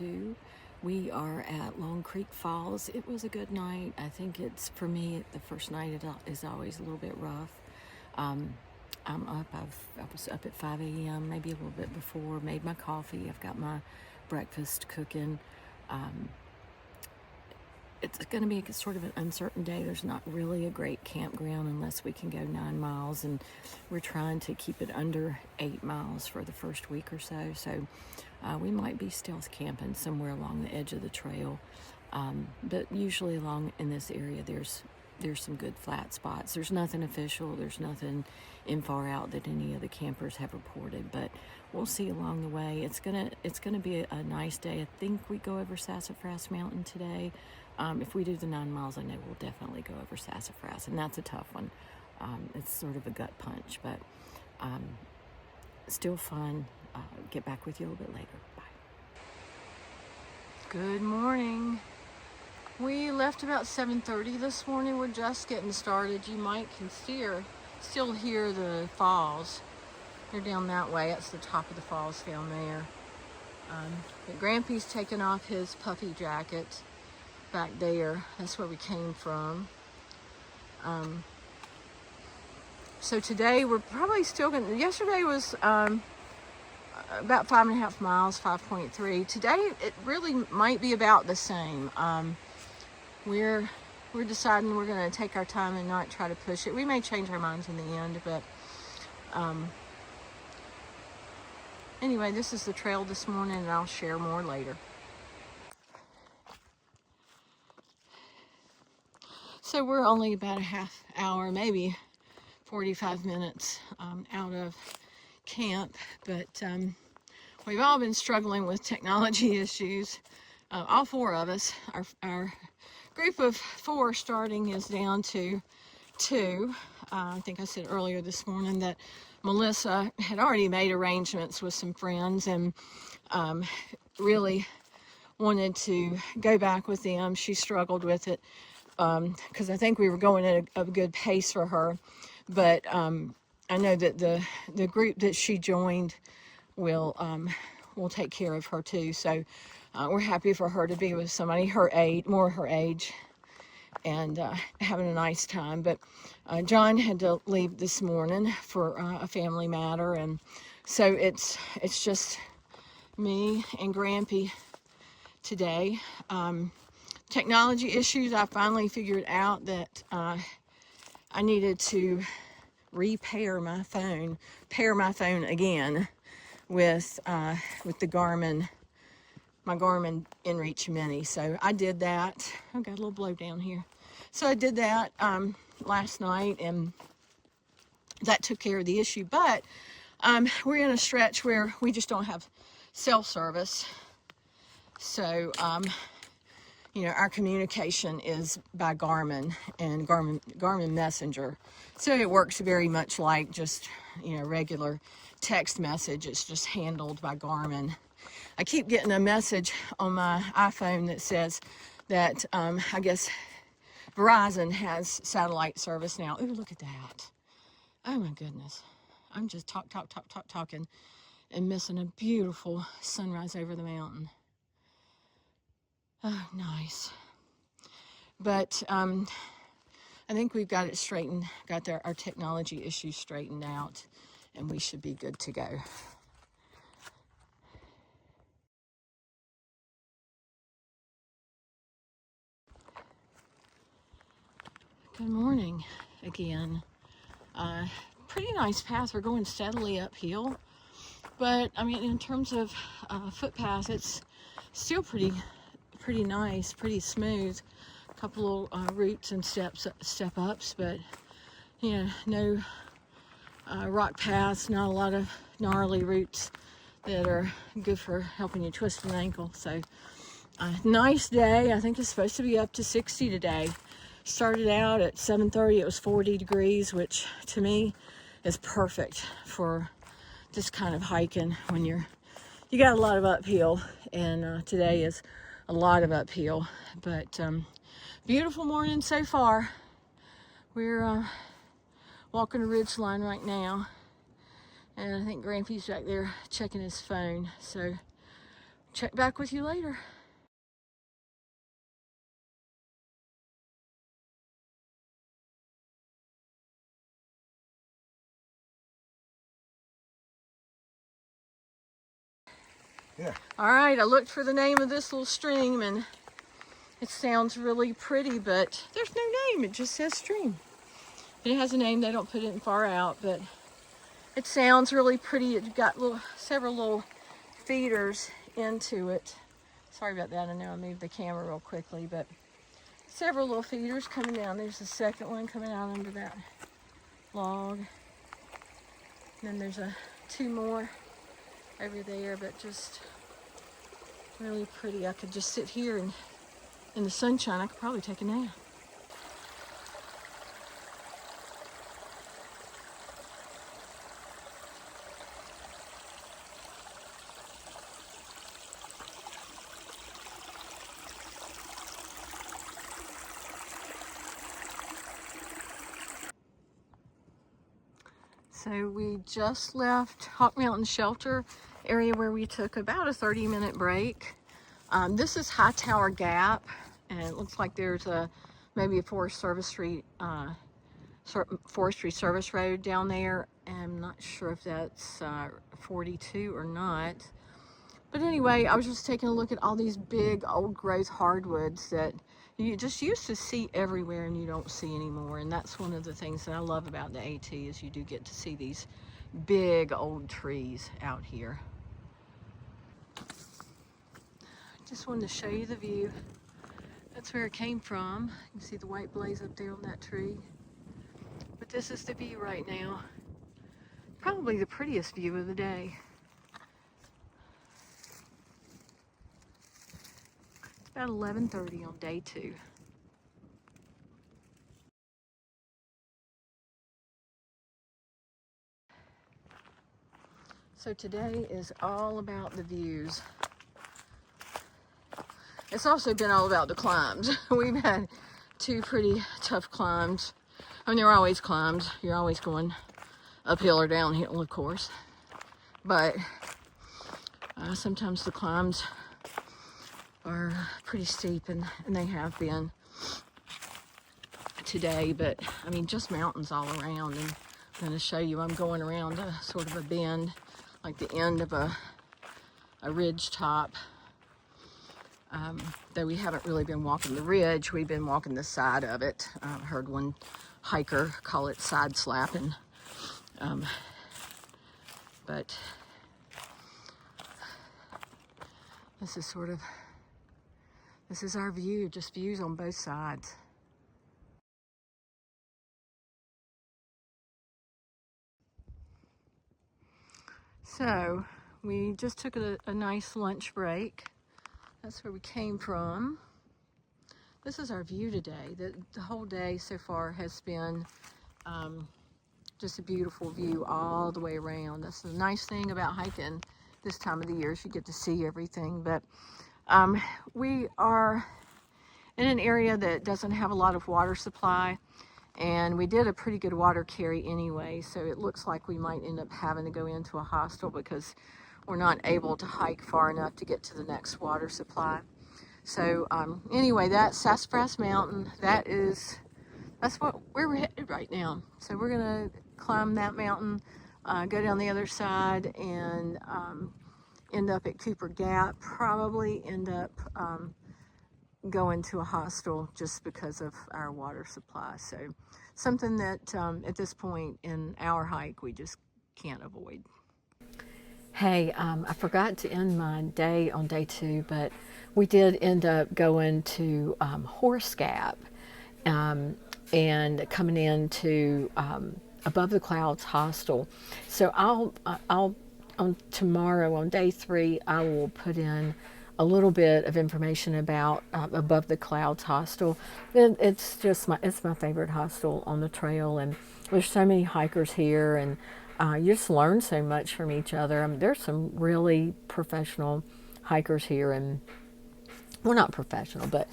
to. We are at Long Creek Falls. It was a good night. I think it's, for me, the first night is always a little bit rough. I'm up. I was up at 5 a.m., maybe a little bit before, made my coffee. I've got my breakfast cooking. It's going to be sort of an uncertain day. There's not really a great campground unless we can go 9 miles, and we're trying to keep it under 8 miles for the first week or so. So we might be stealth camping somewhere along the edge of the trail. But usually along in this area, there's some good flat spots. There's nothing official. There's nothing in far out that any of the campers have reported, but we'll see along the way. It's gonna be a nice day. I think we go over Sassafras Mountain today. If we do the 9 miles, I know we'll definitely go over Sassafras, and that's a tough one. It's sort of a gut punch, but still fun. Get back with you a little bit later. Bye. Good morning. We left about 7:30 this morning. We're just getting started. You can still hear the falls. They're down that way. That's the top of the falls down there. But Grampy's taking off his puffy jacket back there. That's where we came from. So today we're probably still going. Yesterday was about 5.5 miles, 5.3. Today it really might be about the same. We're deciding we're going to take our time and not try to push it. We may change our minds in the end, but anyway, this is the trail this morning, and I'll share more later. So we're only about a half hour, maybe 45 minutes out of camp, but we've all been struggling with technology issues. All 4 of us. Our group of 4 starting is down to 2. I think I said earlier this morning that Melissa had already made arrangements with some friends and really wanted to go back with them. She struggled with it because I think we were going at a good pace for her, but I know that the group that she joined will take care of her too. So we're happy for her to be with somebody more her age, and having a nice time. But John had to leave this morning for a family matter, and so it's just me and Grampy today. Technology issues, I finally figured out that I needed to pair my phone again with the Garmin, my Garmin InReach Mini. So I did that. I've got a little blow down here. So I did that last night, and that took care of the issue. But we're in a stretch where we just don't have cell service. So our communication is by Garmin and Garmin Messenger. So it works very much like just, regular text message. It's just handled by Garmin. I keep getting a message on my iPhone that says that I guess Verizon has satellite service now. Ooh, look at that. Oh my goodness. I'm just talking and missing a beautiful sunrise over the mountain. Oh, nice. But I think we've got it straightened, our technology issues straightened out, and we should be good to go. Good morning again. Pretty nice path. We're going steadily uphill, but I mean, in terms of footpath, it's still pretty nice, pretty smooth. A couple of roots and step ups, but no rock paths, not a lot of gnarly roots that are good for helping you twist an ankle. So nice day. I think it's supposed to be up to 60 today. Started out at 7:30. It was 40 degrees, which to me is perfect for this kind of hiking when you got a lot of uphill, and today is a lot of uphill. But beautiful morning so far. We're walking a ridge line right now, and I think Grampy's back there checking his phone. So check back with you later. Yeah. All right, I looked for the name of this little stream, and it sounds really pretty, but there's no name. It just says stream. It has a name. They don't put it in far out, but it sounds really pretty. It's got several little feeders into it. Sorry about that. I know I moved the camera real quickly, but several little feeders coming down. There's the second one coming out under that log. And then there's two more over there, but just really pretty. I could just sit here and in the sunshine. I could probably take a nap. So we just left Hawk Mountain Shelter area where we took about a 30-minute break. This is Hightower Gap, and it looks like there's maybe a forestry service road down there. I'm not sure if that's 42 or not. But anyway, I was just taking a look at all these big old growth hardwoods that you just used to see everywhere and you don't see anymore. And that's one of the things that I love about the AT is you do get to see these big old trees out here. Just wanted to show you the view. That's where it came from. You can see the white blaze up there on that tree. But this is the view right now. Probably the prettiest view of the day. It's about 11:30 on day 2. So today is all about the views. It's also been all about the climbs. We've had 2 pretty tough climbs. I mean, they're always climbs. You're always going uphill or downhill, of course. But sometimes the climbs are pretty steep, and they have been today. But I mean, just mountains all around. And I'm going to show you, I'm going around a sort of a bend, like the end of a ridge top. Though we haven't really been walking the ridge, we've been walking the side of it. Heard one hiker call it side slapping. But this is our view, just views on both sides. So we just took a nice lunch break. That's where we came from. This is our view today. The whole day so far has been just a beautiful view all the way around. That's the nice thing about hiking this time of the year is you get to see everything. But we are in an area that doesn't have a lot of water supply, and we did a pretty good water carry anyway, so it looks like we might end up having to go into a hostel because we're not able to hike far enough to get to the next water supply. So anyway, that's Sassafras Mountain. That's where we're headed right now. So we're gonna climb that mountain, go down the other side, and end up at Cooper Gap. Probably end up going to a hostel just because of our water supply. So something that at this point in our hike we just can't avoid. Hey, I forgot to end my day on day 2, but we did end up going to Horse Gap and coming into Above the Clouds Hostel. So I'll on tomorrow on day 3 I will put in a little bit of information about Above the Clouds Hostel. It's my favorite hostel on the trail, and there's so many hikers here, and you just learn so much from each other. I mean, there's some really professional hikers here, and well, not professional, but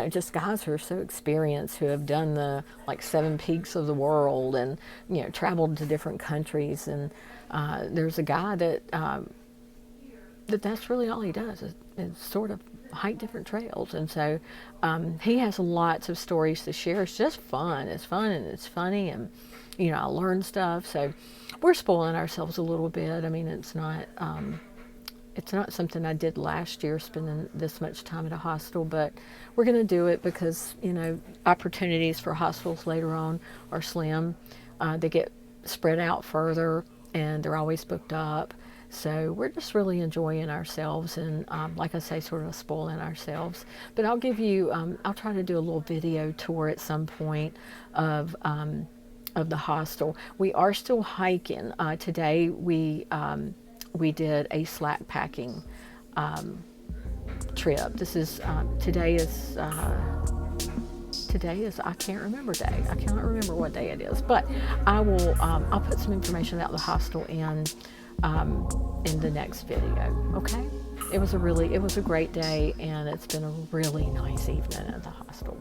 just guys who are so experienced, who have done the 7 peaks of the world, and traveled to different countries. And there's a guy that that's really all he does is sort of hike different trails. And so he has lots of stories to share. It's just fun. It's fun and it's funny, and I learn stuff. So we're spoiling ourselves a little bit. I mean, it's not something I did last year, spending this much time at a hostel, but we're going to do it because, opportunities for hostels later on are slim. They get spread out further and they're always booked up. So we're just really enjoying ourselves and, like I say, sort of spoiling ourselves. But I'll give you, I'll try to do a little video tour at some point of the hostel. We are still hiking. Today we did a slack packing trip. This is today is I can't remember day. I cannot remember what day it is, but I'll put some information about the hostel in the next video. Okay. It was a great day, and it's been a really nice evening at the hostel.